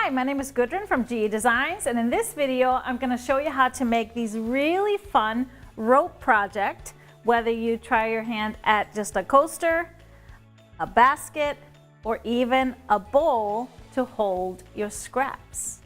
Hi, my name is Gudrun from GE Designs, and in this video I'm going to show you how to make these really fun rope project, whether you try your hand at just a coaster, a basket, or even a bowl to hold your scraps.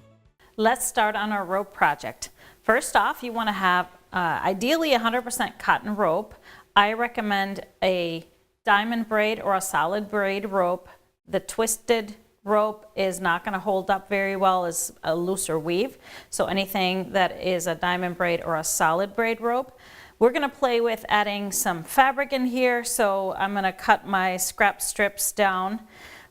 Let's start on our rope project. First off, you want to have ideally 100% cotton rope. I recommend a diamond braid or a solid braid rope. The twisted rope is not going to hold up very well as a looser weave. So anything that is a diamond braid or a solid braid rope. We're going to play with adding some fabric in here. So I'm going to cut my scrap strips down.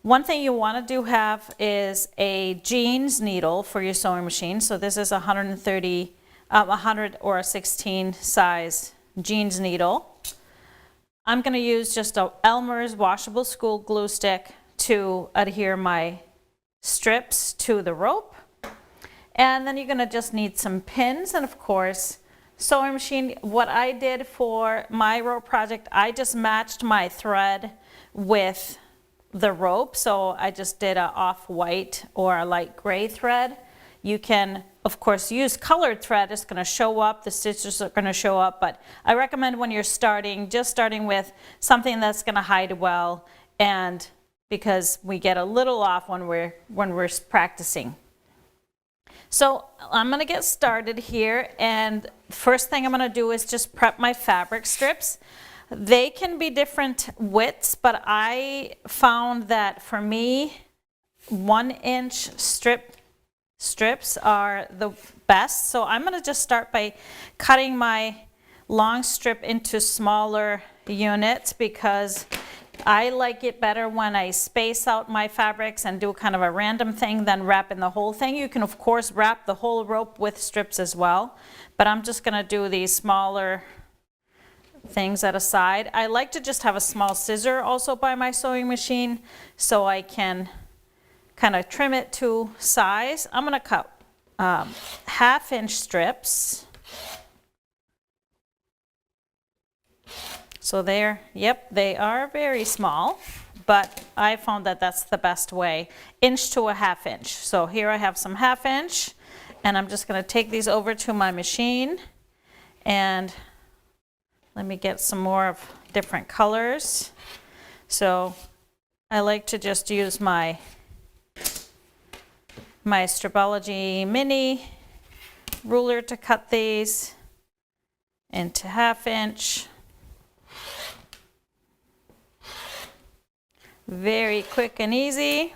One thing you want to have is a jeans needle for your sewing machine. So this is 100 or a 16 size jeans needle. I'm going to use just a Elmer's washable school glue stick to adhere my strips to the rope. And then you're going to just need some pins and of course sewing machine. What I did for my rope project, I just matched my thread with the rope. So I just did a off-white or a light gray thread. You can of course use colored thread. It's going to show up, the stitches are going to show up, but I recommend when you're starting, just starting with something that's going to hide well, and because we get a little off when we're practicing. So I'm going to get started here, and first thing I'm going to do is just prep my fabric strips. They can be different widths, but I found that for me 1-inch strips are the best. So I'm going to just start by cutting my long strip into smaller units because I like it better when I space out my fabrics and do kind of a random thing than wrapping the whole thing. You can of course wrap the whole rope with strips as well, but I'm just going to do these smaller things at a side. I like to just have a small scissor also by my sewing machine so I can kind of trim it to size. I'm going to cut 1/2-inch strips. So they're, yep, they are very small, but I found that that's the best way. 1 to 1/2 inch. So here I have some 1/2 inch, and I'm just going to take these over to my machine, and let me get some more of different colors. So I like to just use my Stripology Mini Ruler to cut these into 1/2 inch. Very quick and easy,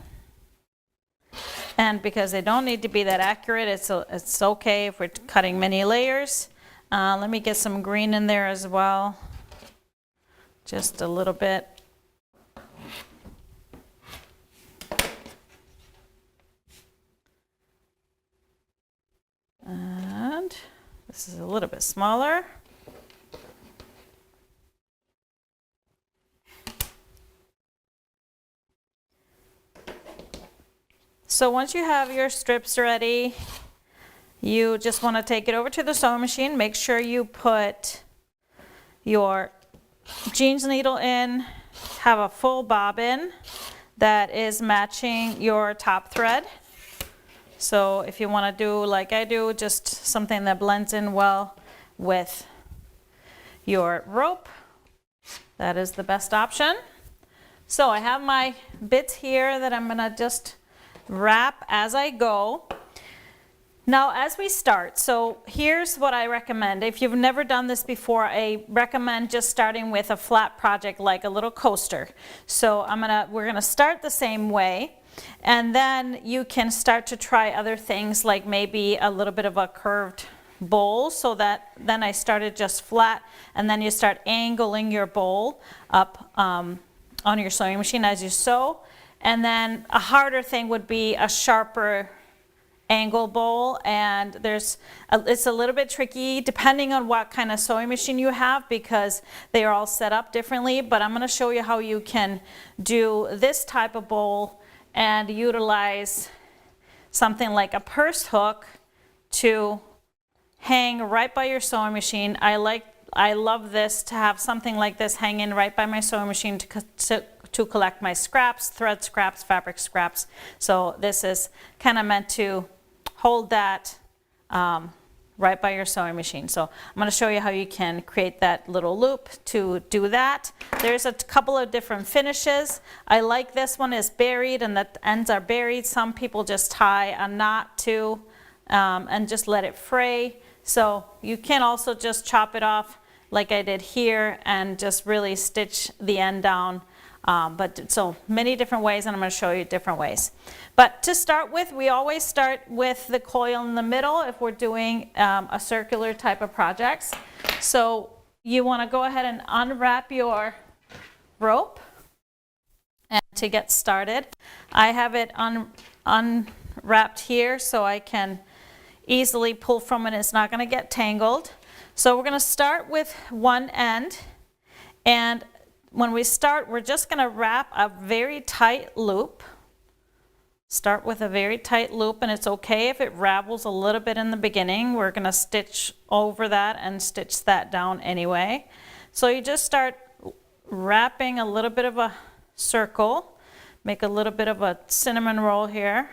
and because they don't need to be that accurate, it's okay if we're cutting many layers. Let me get some green in there as well, just a little bit. And this is a little bit smaller. So once you have your strips ready, you just want to take it over to the sewing machine. Make sure you put your jeans needle in, have a full bobbin that is matching your top thread. So if you want to do like I do, just something that blends in well with your rope, that is the best option. So I have my bits here that I'm going to just wrap as I go. Now as we start, so here's what I recommend. If you've never done this before, I recommend just starting with a flat project like a little coaster. So we're gonna start the same way, and then you can start to try other things like maybe a little bit of a curved bowl. So that then I started just flat, and then you start angling your bowl up on your sewing machine as you sew. And then a harder thing would be a sharper angle bowl, and it's a little bit tricky depending on what kind of sewing machine you have because they are all set up differently. But I'm going to show you how you can do this type of bowl and utilize something like a purse hook to hang right by your sewing machine. I love this to have something like this hanging right by my sewing machine to to collect my scraps, thread scraps, fabric scraps. So this is kind of meant to hold that right by your sewing machine. So I'm going to show you how you can create that little loop to do that. There's a couple of different finishes. I like this one is buried and the ends are buried. Some people just tie a knot to and just let it fray. So you can also just chop it off like I did here and just really stitch the end down. But so many different ways, and I'm going to show you different ways. But to start with, we always start with the coil in the middle if we're doing a circular type of projects. So you want to go ahead and unwrap your rope. And to get started, I have it unwrapped here so I can easily pull from it. It's not going to get tangled. So we're going to start with one end, and when we start, we're just going to wrap a very tight loop. Start with a very tight loop, and it's okay if it ravels a little bit in the beginning. We're going to stitch over that and stitch that down anyway. So you just start wrapping a little bit of a circle, make a little bit of a cinnamon roll here.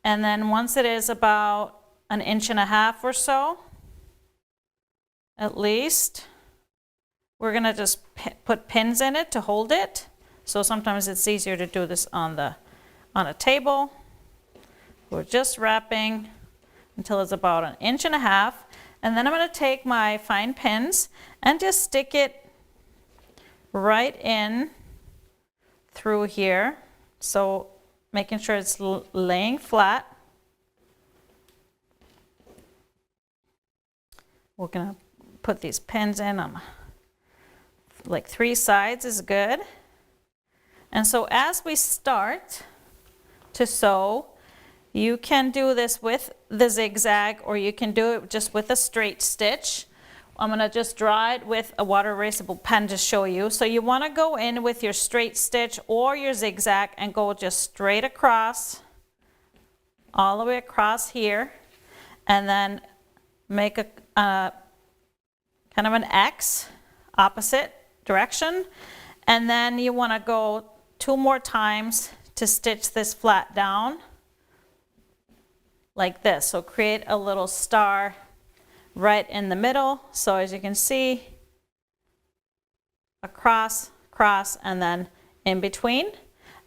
And then once it is about 1.5 inches or so, at least, we're going to just put pins in it to hold it. So sometimes it's easier to do this on a table. We're just wrapping until it's about 1.5 inches. And then I'm going to take my fine pins and just stick it right in through here. So making sure it's laying flat. We're going to put these pins in on like 3 sides is good. And so as we start to sew, you can do this with the zigzag, or you can do it just with a straight stitch. I'm going to just draw it with a water erasable pen to show you. So you want to go in with your straight stitch or your zigzag and go just straight across, all the way across here, and then make a kind of an X, opposite direction, and then you want to go 2 more times to stitch this flat down like this. So create a little star right in the middle. So as you can see, across, cross, and then in between,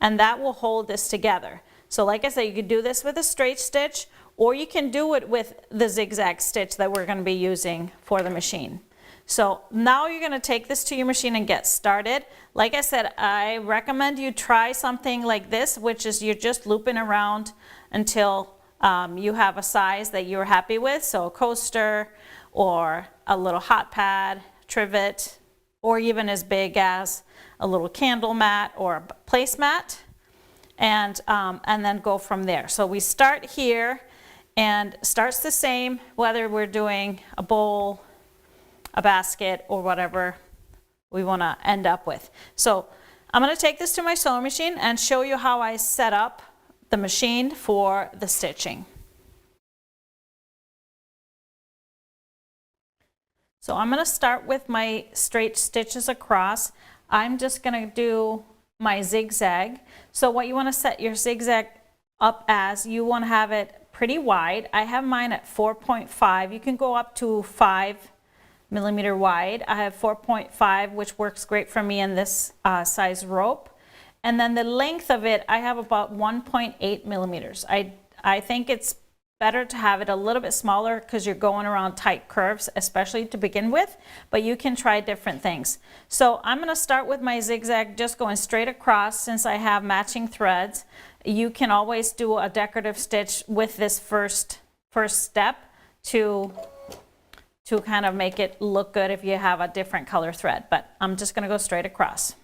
and that will hold this together. So like I said, you could do this with a straight stitch, or you can do it with the zigzag stitch that we're going to be using for the machine. So now you're going to take this to your machine and get started. Like I said, I recommend you try something like this, which is you're just looping around until you have a size that you're happy with. So a coaster or a little hot pad, trivet, or even as big as a little candle mat or a placemat, and then go from there. So we start here, and starts the same whether we're doing a bowl, a basket, or whatever we want to end up with. So I'm going to take this to my sewing machine and show you how I set up the machine for the stitching. So I'm going to start with my straight stitches across. I'm just going to do my zigzag. So what you want to set your zigzag up as, you want to have it pretty wide. I have mine at 4.5. You can go up to 5mm wide. I have 4.5, which works great for me in this size rope. And then the length of it, I have about 1.8 millimeters. I think it's better to have it a little bit smaller because you're going around tight curves, especially to begin with, but you can try different things. So I'm going to start with my zigzag, just going straight across since I have matching threads. You can always do a decorative stitch with this first step to kind of make it look good if you have a different color thread, but I'm just going to go straight across.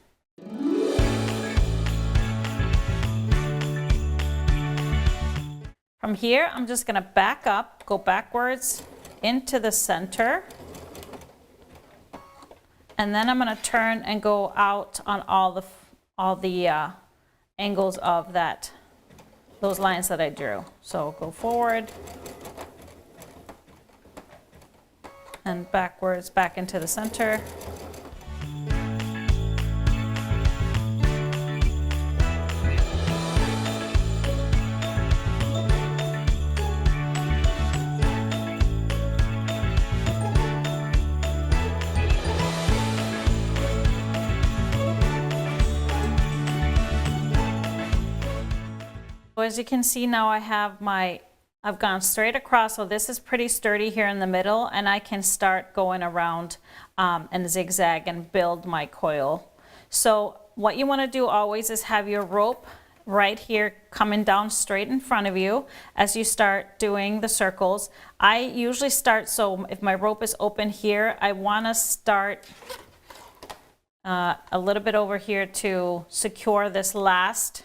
From here, I'm just going to back up, go backwards into the center, and then I'm going to turn and go out on all the angles of those lines that I drew. So go forward and backwards back into the center. As you can see now, I've gone straight across, so this is pretty sturdy here in the middle, and I can start going around and zigzag and build my coil. So what you want to do always is have your rope right here coming down straight in front of you as you start doing the circles. I usually start, so if my rope is open here, I want to start a little bit over here to secure this last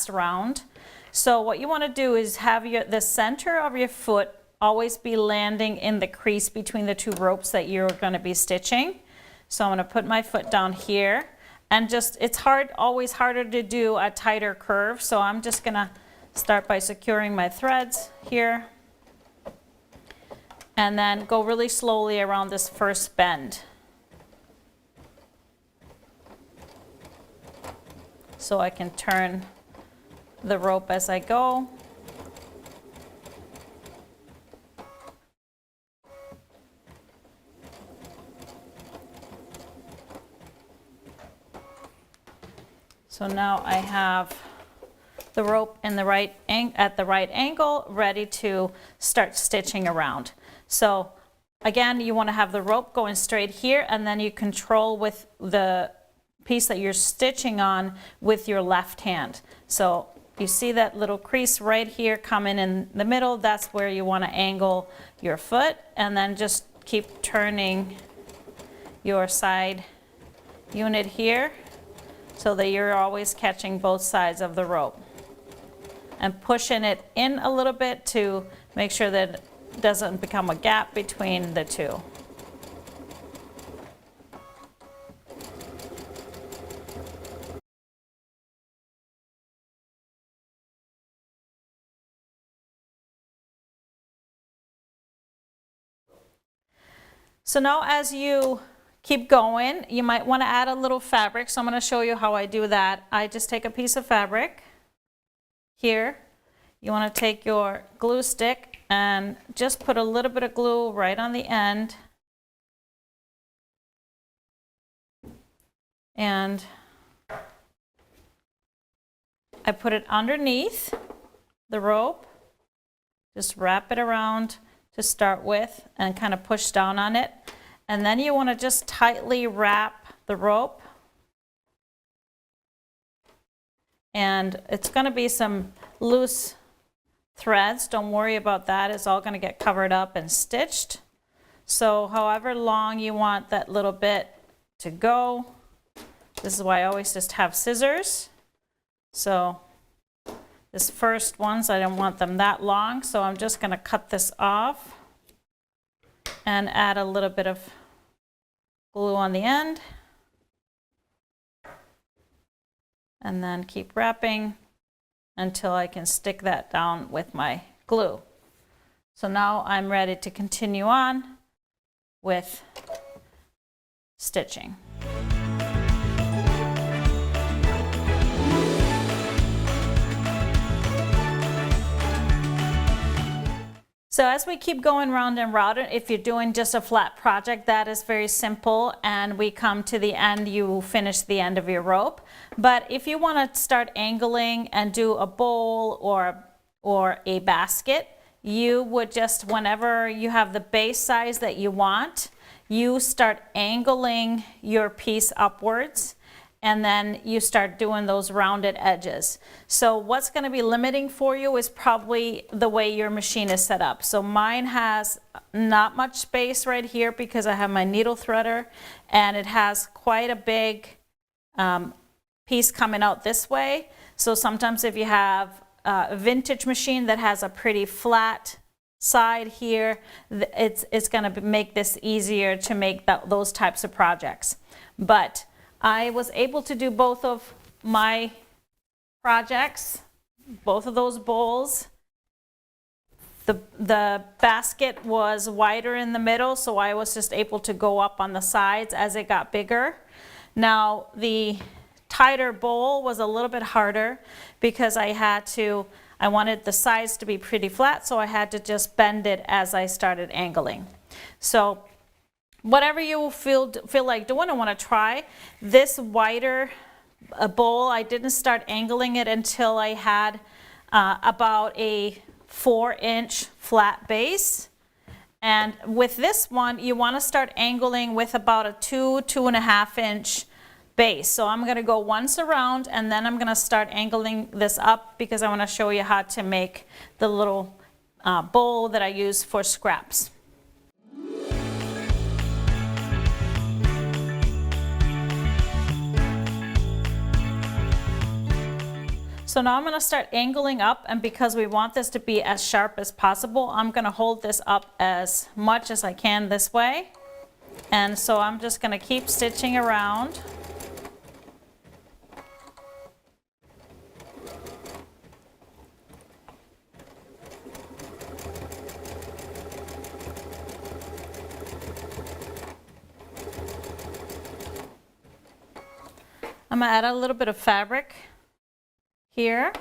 round. So what you want to do is have the center of your foot always be landing in the crease between the two ropes that you're going to be stitching. So I'm going to put my foot down here, and it's always harder to do a tighter curve. So I'm just going to start by securing my threads here, and then go really slowly around this first bend. So I can turn the rope as I go. So now I have the rope in the at the right angle, ready to start stitching around. So again, you want to have the rope going straight here, and then you control with the piece that you're stitching on with your left hand. So you see that little crease right here coming in the middle, that's where you want to angle your foot, and then just keep turning your side unit here so that you're always catching both sides of the rope and pushing it in a little bit to make sure that it doesn't become a gap between the two. So now as you keep going, you might want to add a little fabric. So I'm going to show you how I do that. I just take a piece of fabric here. You want to take your glue stick and just put a little bit of glue right on the end. And I put it underneath the rope. Just wrap it around to start with and kind of push down on it. And then you want to just tightly wrap the rope. And it's going to be some loose threads. Don't worry about that. It's all going to get covered up and stitched. So however long you want that little bit to go. This is why I always just have scissors. So this first ones, I don't want them that long, so I'm just going to cut this off and add a little bit of glue on the end. And then keep wrapping until I can stick that down with my glue. So now I'm ready to continue on with stitching. So as we keep going round and round, if you're doing just a flat project, that is very simple, and we come to the end, you finish the end of your rope. But if you want to start angling and do a bowl or a basket, you would just, whenever you have the base size that you want, you start angling your piece upwards, and then you start doing those rounded edges. So what's going to be limiting for you is probably the way your machine is set up. So mine has not much space right here because I have my needle threader, and it has quite a big piece coming out this way. So sometimes if you have a vintage machine that has a pretty flat side here, it's going to make this easier to make those types of projects. But I was able to do both of my projects, both of those bowls. The basket was wider in the middle, so I was just able to go up on the sides as it got bigger. Now the tighter bowl was a little bit harder because I wanted the sides to be pretty flat, so I had to just bend it as I started angling. So whatever you feel like doing, I want to try this wider bowl. I didn't start angling it until I had about a 4-inch flat base. And with this one, you want to start angling with about a 2.5 inch base. So I'm going to go once around, and then I'm going to start angling this up because I want to show you how to make the little bowl that I use for scraps. So now I'm going to start angling up, and because we want this to be as sharp as possible, I'm going to hold this up as much as I can this way. And so I'm just going to keep stitching around. I'm going to add a little bit of fabric here.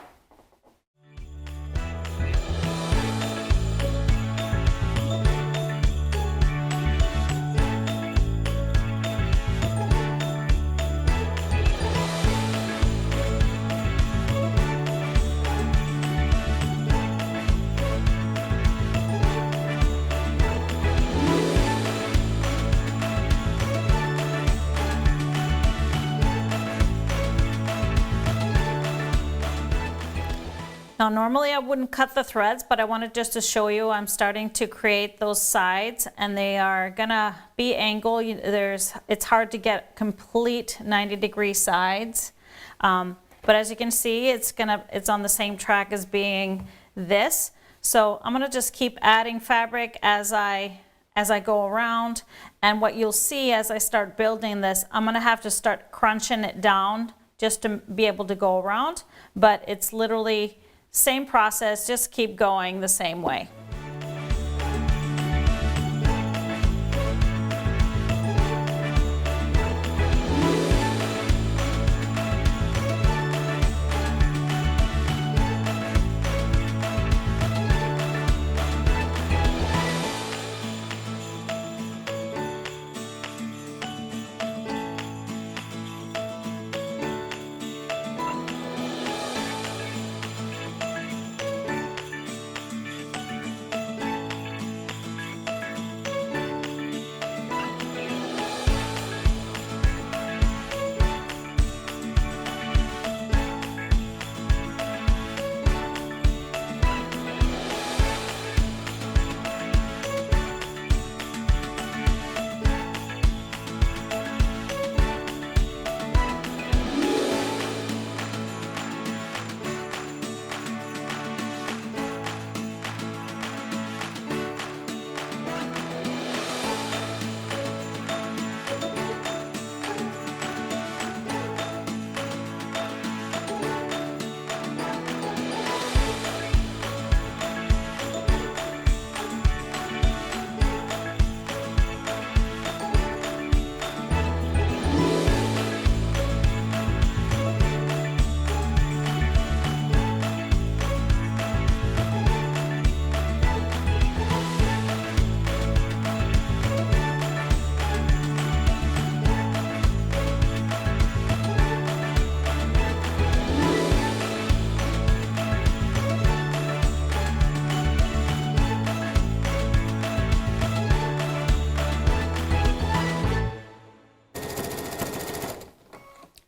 Now normally I wouldn't cut the threads, but I wanted just to show you I'm starting to create those sides, and they are gonna be angled. It's hard to get complete 90-degree sides, but as you can see, it's on the same track as being this. So I'm gonna just keep adding fabric as I go around, and what you'll see as I start building this, I'm gonna have to start crunching it down just to be able to go around, but it's literally same process, just keep going the same way.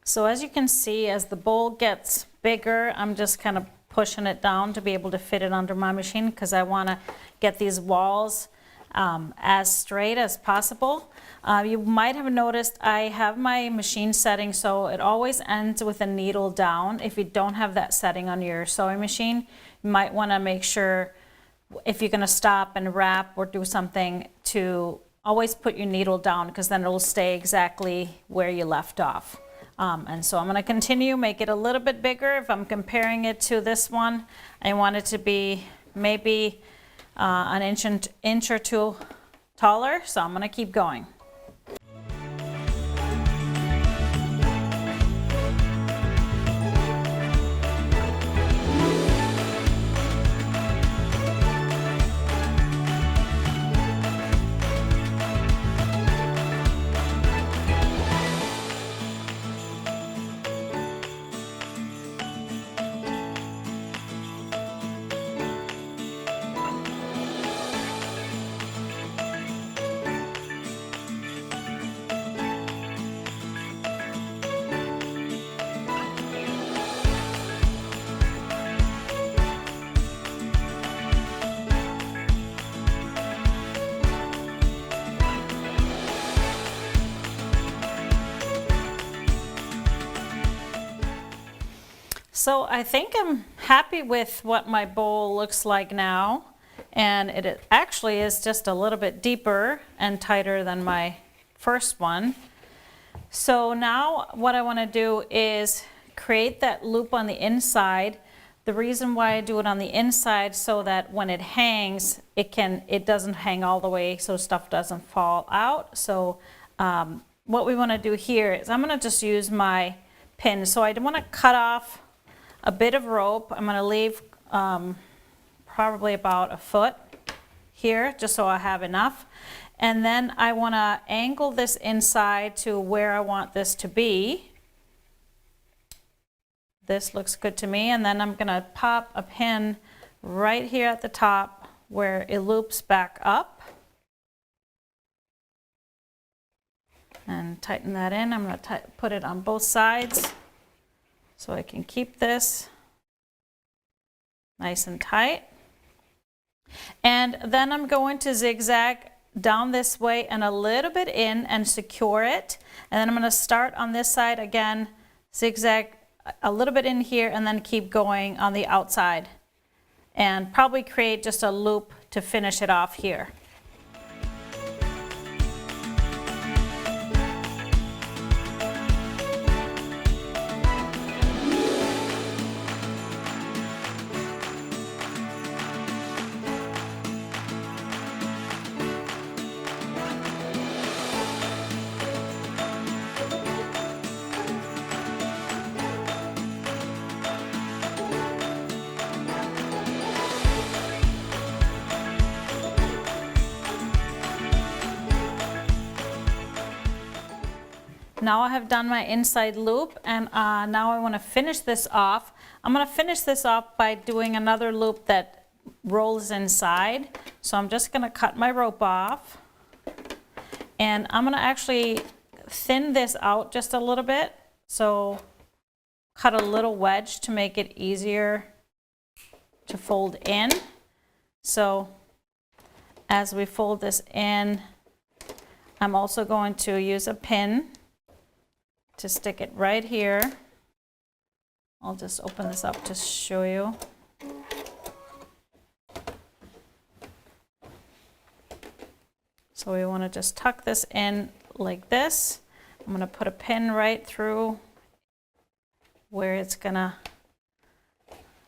So as you can see, as the bowl gets bigger, I'm just kind of pushing it down to be able to fit it under my machine because I want to get these walls as straight as possible. You might have noticed I have my machine setting so it always ends with a needle down. If you don't have that setting on your sewing machine, you might want to make sure if you're going to stop and wrap or do something to always put your needle down, because then it'll stay exactly where you left off. And so I'm going to continue, make it a little bit bigger. If I'm comparing it to this one, I want it to be maybe an inch or two taller, so I'm going to keep going. So I think I'm happy with what my bowl looks like now. And it actually is just a little bit deeper and tighter than my first one. So now what I want to do is create that loop on the inside. The reason why I do it on the inside so that when it hangs, it doesn't hang all the way so stuff doesn't fall out. So what we want to do here is I'm going to just use my pin. So I want to cut off a bit of rope. I'm going to leave probably about a foot here just so I have enough. And then I want to angle this inside to where I want this to be. This looks good to me. And then I'm going to pop a pin right here at the top where it loops back up. And tighten that in. I'm going to put it on both sides so I can keep this nice and tight. And then I'm going to zigzag down this way and a little bit in and secure it. And then I'm going to start on this side again, zigzag a little bit in here and then keep going on the outside and probably create just a loop to finish it off here. Now I have done my inside loop and now I want to finish this off. I'm going to finish this off by doing another loop that rolls inside. So I'm just going to cut my rope off and I'm going to actually thin this out just a little bit. So cut a little wedge to make it easier to fold in. So as we fold this in, I'm also going to use a pin to stick it right here. I'll just open this up to show you. So we want to just tuck this in like this. I'm going to put a pin right through where it's going to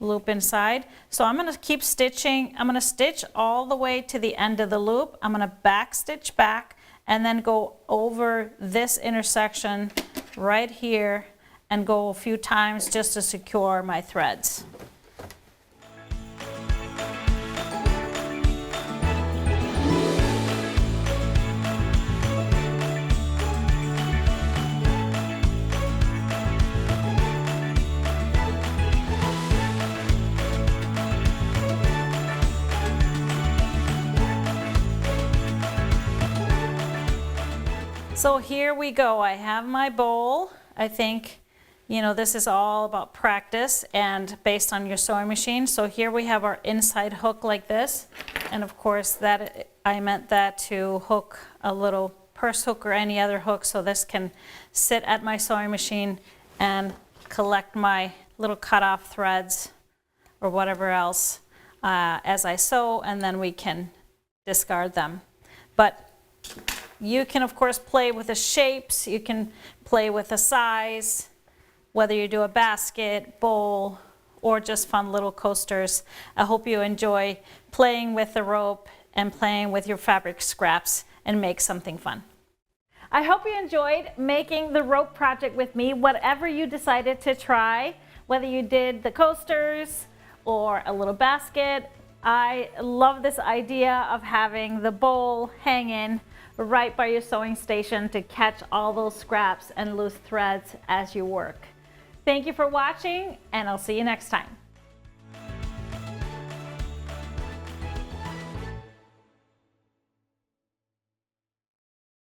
loop inside. So I'm going to keep stitching. I'm going to stitch all the way to the end of the loop. I'm going to back stitch back and then go over this intersection right here and go a few times just to secure my threads. So here we go. I have my bowl. I think, this is all about practice and based on your sewing machine. So here we have our inside hook like this. And of course that I meant that to hook a little purse hook or any other hook so this can sit at my sewing machine and collect my little cutoff threads or whatever else as I sew, and then we can discard them. But you can, of course, play with the shapes. You can play with the size, whether you do a basket, bowl, or just fun little coasters. I hope you enjoy playing with the rope and playing with your fabric scraps and make something fun. I hope you enjoyed making the rope project with me, whatever you decided to try, whether you did the coasters or a little basket. I love this idea of having the bowl hanging right by your sewing station to catch all those scraps and loose threads as you work. Thank you for watching, and I'll see you next time.